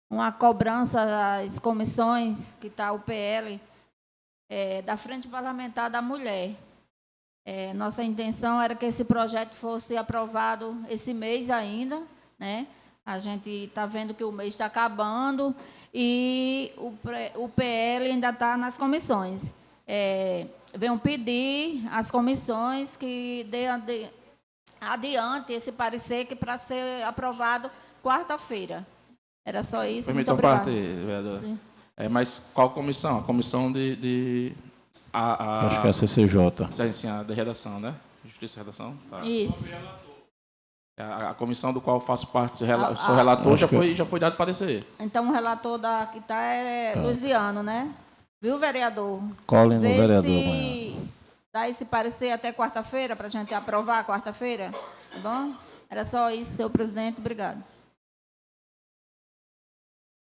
S8: Uma cobrança das comissões, que está o PL, da Frente Parlamentar da Mulher. Nossa intenção era que esse projeto fosse aprovado esse mês ainda, né? A gente está vendo que o mês está acabando e o PL ainda está nas comissões. Venho pedir às comissões que dê adiante esse parecer que para ser aprovado quarta-feira. Era só isso.
S7: Permita
S8: muito
S7: parte,
S8: obrigada.
S7: vereadora. Mas qual comissão? A comissão
S2: Acho que é a CCJ.
S7: Sim, a de redação, né? Justiça e redação. Tá.
S8: Isso.
S7: A comissão do qual eu faço parte, sou relator, já foi dado parecer.
S8: Então, o relator que está é Luiziano, né? Viu, vereador?
S2: Colhem no
S8: Vê
S2: vereador
S8: se
S2: amanhã.
S8: dá esse parecer até quarta-feira, para a gente aprovar quarta-feira. Tá bom? Era só isso, senhor presidente. Obrigado.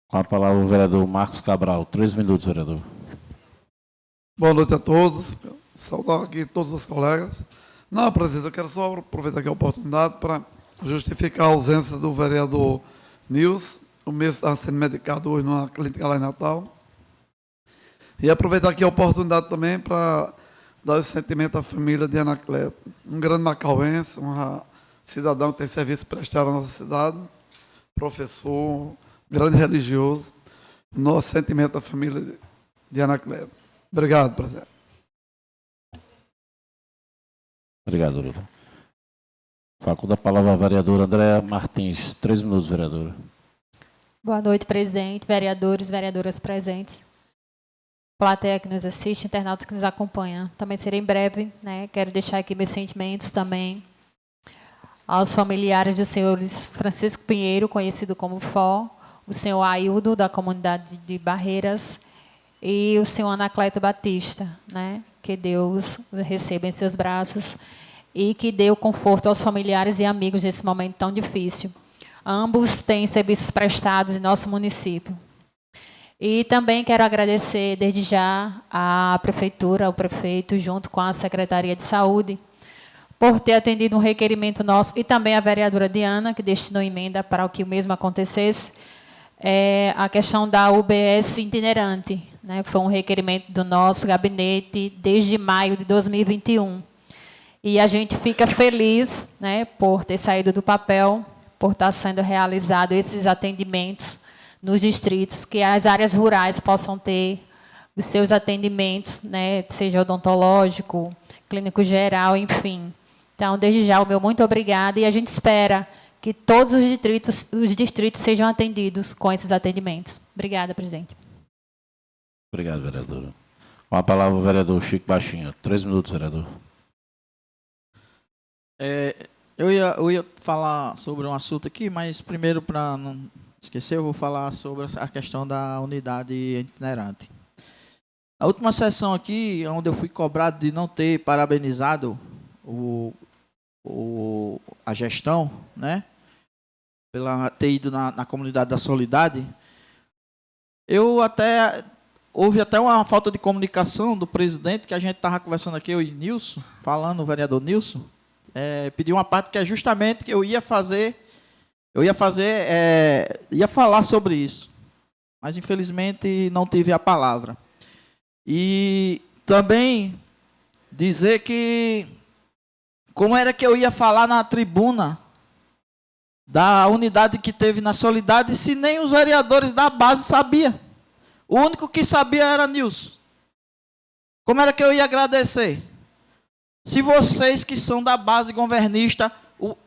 S2: Com a palavra, o vereador Marcos Cabral. 3 minutos, vereador.
S9: Boa noite a todos. Saudar aqui todos os colegas. Não, presidente, eu quero só aproveitar aqui a oportunidade para justificar a ausência do vereador Nilson. O mês está sendo medicado hoje numa clínica lá em Natal. E aproveitar aqui a oportunidade também para dar esse sentimento à família de Anacleto. Um grande macauense, um cidadão que tem serviço prestado à nossa cidade, professor, grande religioso. Nosso sentimento à família de Anacleto. Obrigado, presidente.
S2: Obrigado, vereador. Faculta a palavra à vereadora Andréa Martins. 3 minutos, vereadora.
S3: Boa noite, presidente, vereadores, vereadoras presentes. Plateia que nos assiste, internauta que nos acompanha. Também serei breve, né? Quero deixar aqui meus sentimentos também aos familiares dos senhores Francisco Pinheiro, conhecido como Fó, o senhor Aildo, da comunidade de Barreiras, e o senhor Anacleto Batista, né? Que Deus os receba em seus braços e que dê o conforto aos familiares e amigos nesse momento tão difícil. Ambos têm serviços prestados em nosso município. E também quero agradecer desde já à prefeitura, ao prefeito, junto com a Secretaria de Saúde, por ter atendido um requerimento nosso, e também a vereadora Diana, que destinou emenda para que o mesmo acontecesse, a questão da UBS itinerante, né? Foi um requerimento do nosso gabinete desde maio de 2021. E a gente fica feliz, né, por ter saído do papel, por estar sendo realizado esses atendimentos nos distritos, que as áreas rurais possam ter os seus atendimentos, né, seja odontológico, clínico geral, enfim. Então, desde já, o meu muito obrigado, e a gente espera que todos os distritos sejam atendidos com esses atendimentos. Obrigada, presidente.
S2: Obrigado, vereadora. Com a palavra, o vereador Chico Baixinho. 3 minutos, vereador.
S4: Eu ia falar sobre um assunto aqui, mas primeiro, para não esquecer, eu vou falar sobre a questão da unidade itinerante. Na última sessão aqui, onde eu fui cobrado de não ter parabenizado a gestão, né, pela ter ido na comunidade da Solidade, houve até uma falta de comunicação do presidente, que a gente estava conversando aqui, eu e Nilson, falando, o vereador Nilson, pediu uma parte que é justamente que ia falar sobre isso, mas infelizmente não tive a palavra. E também dizer que como era que eu ia falar na tribuna da unidade que teve na Solidade se nem os vereadores da base sabiam. O único que sabia era Nilson. Como era que eu ia agradecer? Se vocês que são da base governista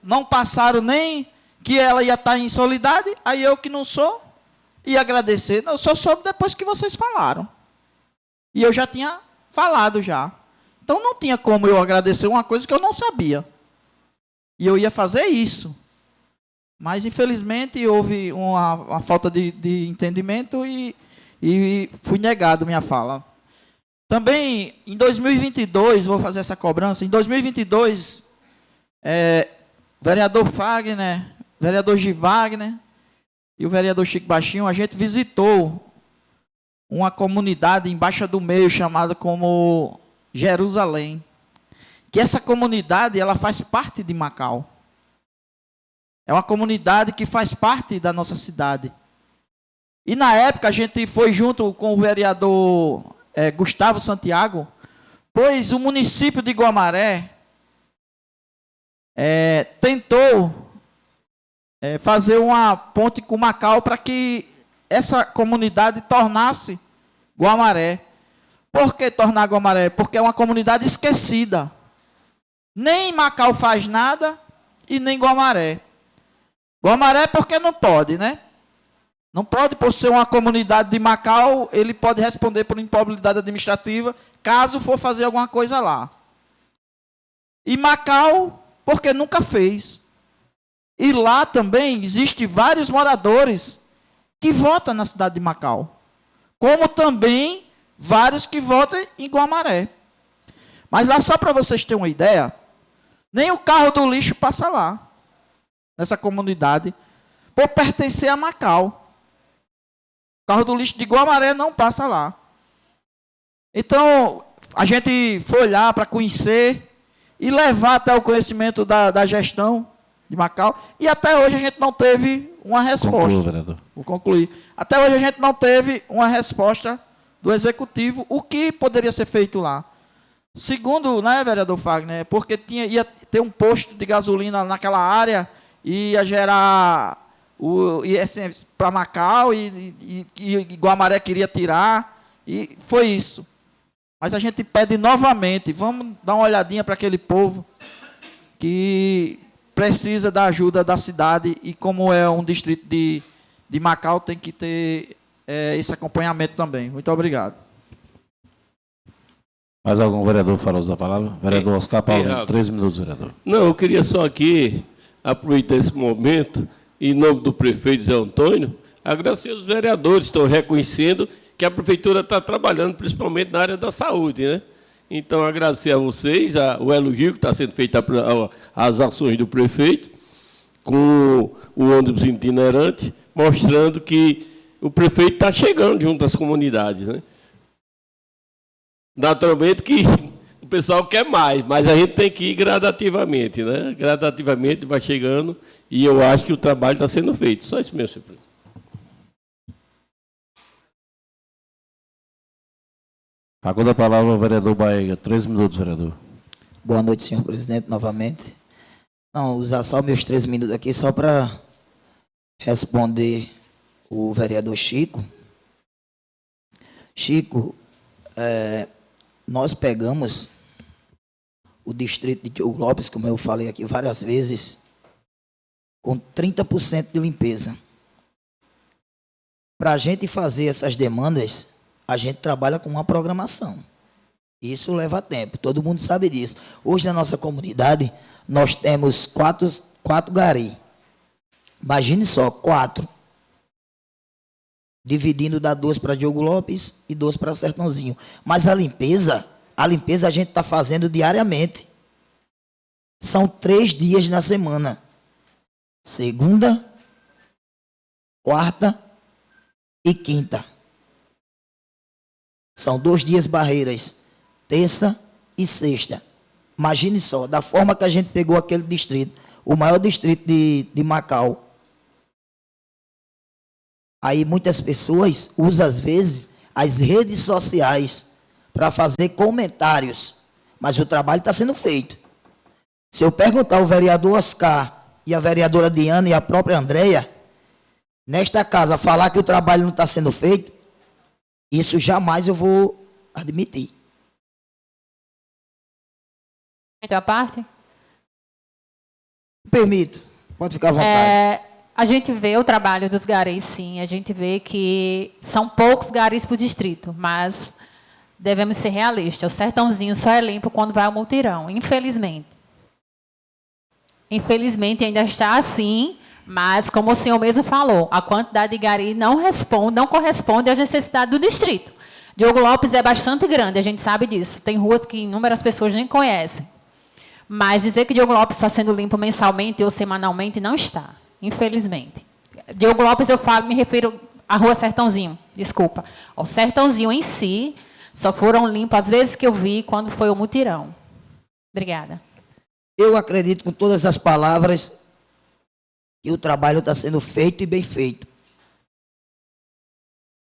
S4: não passaram nem que ela ia estar em Solidade, aí eu que não sou, ia agradecer. Eu só soube depois que vocês falaram. E eu já tinha falado já. Então não tinha como eu agradecer uma coisa que eu não sabia. E eu ia fazer isso. Mas infelizmente houve uma falta de entendimento e fui negado minha fala. Também em 2022, vou fazer essa cobrança, em 2022, vereador Fagner, vereador Givagner e o vereador Chico Baixinho, a gente visitou uma comunidade em Baixa do Meio chamada como Jerusalém. Que essa comunidade, ela faz parte de Macau. É uma comunidade que faz parte da nossa cidade. E na época a gente foi junto com o vereador Gustavo Santiago, pois o município de Guamaré tentou fazer uma ponte com Macau para que essa comunidade tornasse Guamaré. Por que tornar Guamaré? Porque é uma comunidade esquecida. Nem Macau faz nada e nem Guamaré. Guamaré porque não pode, né? Não pode, por ser uma comunidade de Macau, ele pode responder por improbidade administrativa, caso for fazer alguma coisa lá. E Macau, porque nunca fez. E lá também existem vários moradores que votam na cidade de Macau. Como também vários que votam em Guamaré. Mas lá, só para vocês terem uma ideia, nem o carro do lixo passa lá, nessa comunidade, por pertencer a Macau. O carro do lixo de Guamaré não passa lá. Então, a gente foi lá para conhecer e levar até o conhecimento da gestão de Macau. E até hoje a gente não teve uma resposta.
S2: Conclua, vereador.
S4: Vou concluir. Até hoje a gente não teve uma resposta do executivo, o que poderia ser feito lá. Segundo, né, vereador Fagner, porque ia ter um posto de gasolina naquela área e ia gerar o ISS para Macau e Guamaré queria tirar, e foi isso. Mas a gente pede novamente, vamos dar uma olhadinha para aquele povo que precisa da ajuda da cidade, e como é um distrito de Macau, tem que ter esse acompanhamento também. Muito obrigado.
S2: Mais algum vereador falou da palavra? Vereador Oscar Paulo, 3 minutos, vereador.
S5: Não, eu queria só aqui aproveitar esse momento, em nome do prefeito Zé Antônio, agradecer aos vereadores que estão reconhecendo que a prefeitura está trabalhando, principalmente na área da saúde, né? Então, agradecer a vocês, o elogio que está sendo feito às ações do prefeito, com o ônibus itinerante, mostrando que o prefeito está chegando junto às comunidades, né? Naturalmente que o pessoal quer mais, mas a gente tem que ir gradativamente, né? Gradativamente vai chegando, e eu acho que o trabalho está sendo feito. Só isso mesmo, senhor presidente.
S2: Agora a palavra ao vereador Baega. 3 minutos, vereador.
S6: Boa noite, senhor presidente, novamente. Não, usar só meus 3 minutos aqui só para responder o vereador Chico. Chico, nós pegamos o distrito de Diogo Lopes, como eu falei aqui várias vezes, com 30% de limpeza. Para a gente fazer essas demandas, a gente trabalha com uma programação. Isso leva tempo, todo mundo sabe disso. Hoje, na nossa comunidade, nós temos quatro garis. Imagine só, 4. Dividindo, dá 2 para Diogo Lopes e 2 para Sertãozinho. Mas a limpeza a gente está fazendo diariamente. São 3 dias na semana. Segunda, quarta e quinta. São 2 dias barreiras. Terça e sexta. Imagine só, da forma que a gente pegou aquele distrito, o maior distrito de Macau. Aí muitas pessoas usam, às vezes, as redes sociais para fazer comentários, mas o trabalho está sendo feito. Se eu perguntar ao vereador Oscar e a vereadora Diana e a própria Andréia, nesta casa, falar que o trabalho não está sendo feito, isso jamais eu vou admitir.
S3: A parte?
S6: Permito, pode ficar à vontade.
S3: A gente vê o trabalho dos garis, sim. A gente vê que são poucos garis por distrito, mas devemos ser realistas. O sertãozinho só é limpo quando vai ao multirão, infelizmente. Infelizmente ainda está assim, mas como o senhor mesmo falou, a quantidade de gari não corresponde às necessidades do distrito. Diogo Lopes é bastante grande, a gente sabe disso. Tem ruas que inúmeras pessoas nem conhecem. Mas dizer que Diogo Lopes está sendo limpo mensalmente ou semanalmente não está, infelizmente. Diogo Lopes, me refiro à Rua Sertãozinho, desculpa. O Sertãozinho em si, só foram limpos às vezes que eu vi quando foi o mutirão. Obrigada.
S6: Eu acredito com todas as palavras que o trabalho está sendo feito e bem feito.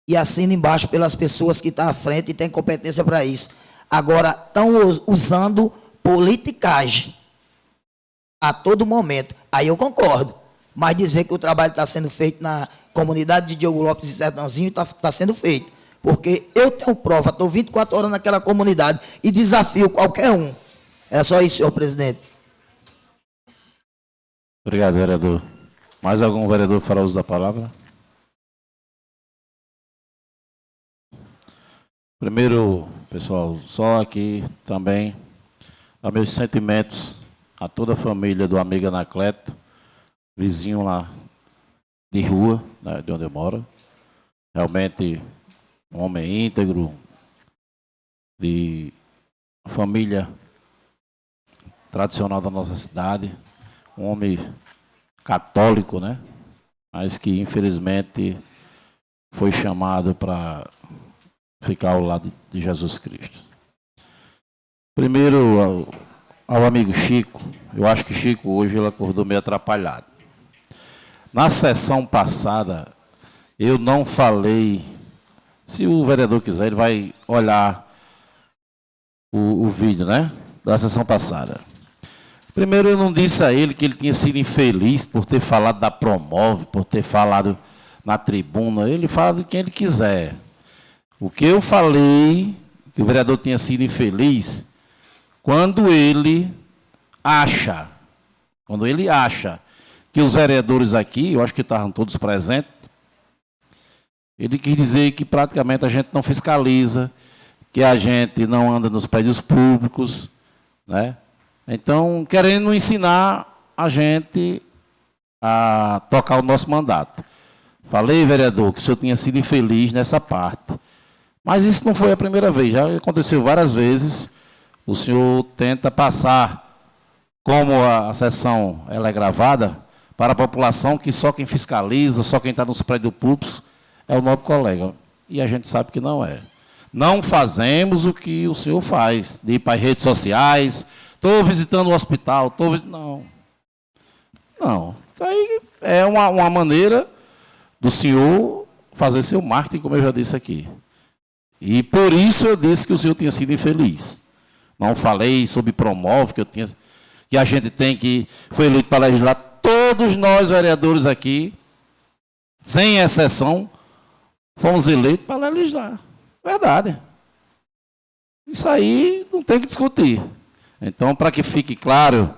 S6: E assino embaixo pelas pessoas que estão à frente e têm competência para isso. Agora, estão usando politicagem a todo momento. Aí eu concordo. Mas dizer que o trabalho está sendo feito na comunidade de Diogo Lopes e Sertãozinho está sendo feito. Porque eu tenho prova, estou 24 horas naquela comunidade e desafio qualquer um. Era só isso, senhor presidente.
S2: Obrigado, vereador. Mais algum vereador fará uso da palavra? Primeiro, pessoal, só aqui também, a meus sentimentos a toda a família do amigo Anacleto, vizinho lá de rua, né, de onde eu moro. Realmente, um homem íntegro, de família tradicional da nossa cidade, um homem católico, né? Mas que infelizmente foi chamado para ficar ao lado de Jesus Cristo. Primeiro, ao amigo Chico, eu acho que Chico hoje ele acordou meio atrapalhado. Na sessão passada, eu não falei, se o vereador quiser, ele vai olhar o vídeo, né? Da sessão passada. Primeiro, eu não disse a ele que ele tinha sido infeliz por ter falado da Promove, por ter falado na tribuna. Ele fala de quem ele quiser. O que eu falei, que o vereador tinha sido infeliz, quando ele acha que os vereadores aqui, eu acho que estavam todos presentes, ele quis dizer que praticamente a gente não fiscaliza, que a gente não anda nos prédios públicos, né? Então, querendo ensinar a gente a tocar o nosso mandato. Falei, vereador, que o senhor tinha sido infeliz nessa parte. Mas isso não foi a primeira vez, já aconteceu várias vezes. O senhor tenta passar, como a sessão ela é gravada, para a população que só quem fiscaliza, só quem está nos prédios públicos é o nosso colega. E a gente sabe que não é. Não fazemos o que o senhor faz, de ir para as redes sociais, estou visitando o hospital, não. Não. Aí é uma maneira do senhor fazer seu marketing, como eu já disse aqui. E por isso eu disse que o senhor tinha sido infeliz. Não falei sobre Promove, que a gente tem que... Foi eleito para legislar. Todos nós, vereadores aqui, sem exceção, fomos eleitos para legislar. Verdade. Isso aí não tem que discutir. Então, para que fique claro,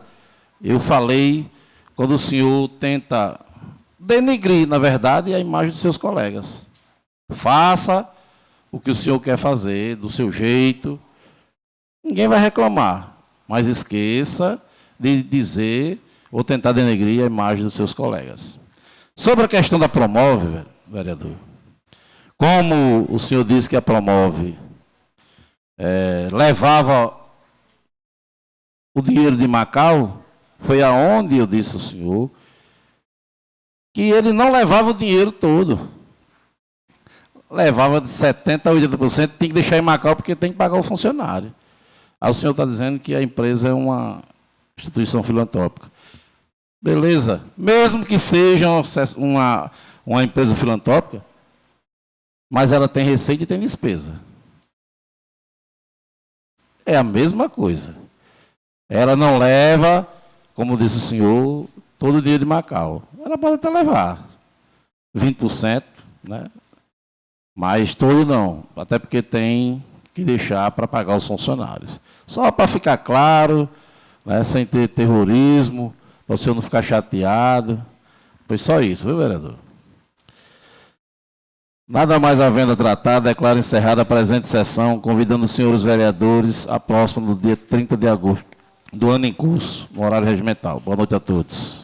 S2: eu falei quando o senhor tenta denegrir, na verdade, a imagem dos seus colegas. Faça o que o senhor quer fazer, do seu jeito. Ninguém vai reclamar, mas esqueça de dizer ou tentar denegrir a imagem dos seus colegas. Sobre a questão da Promove, vereador, como o senhor disse que a Promove levava o dinheiro de Macau, foi aonde eu disse ao senhor que ele não levava o dinheiro todo. Levava de 70% a 80%, tem que deixar em Macau porque tem que pagar o funcionário. Aí o senhor está dizendo que a empresa é uma instituição filantrópica. Beleza. Mesmo que seja uma empresa filantrópica, mas ela tem receita e tem despesa. é a mesma coisa. Ela não leva, como disse o senhor, todo o dinheiro de Macau. Ela pode até levar 20%, né? Mas todo não, até porque tem que deixar para pagar os funcionários. Só para ficar claro, né, sem ter terrorismo, para o senhor não ficar chateado. Pois só isso, viu, vereador? Nada mais havendo a tratar, declaro encerrada a presente sessão, convidando os senhores vereadores à próxima, no dia 30 de agosto do ano em curso, no horário regimental. Boa noite a todos.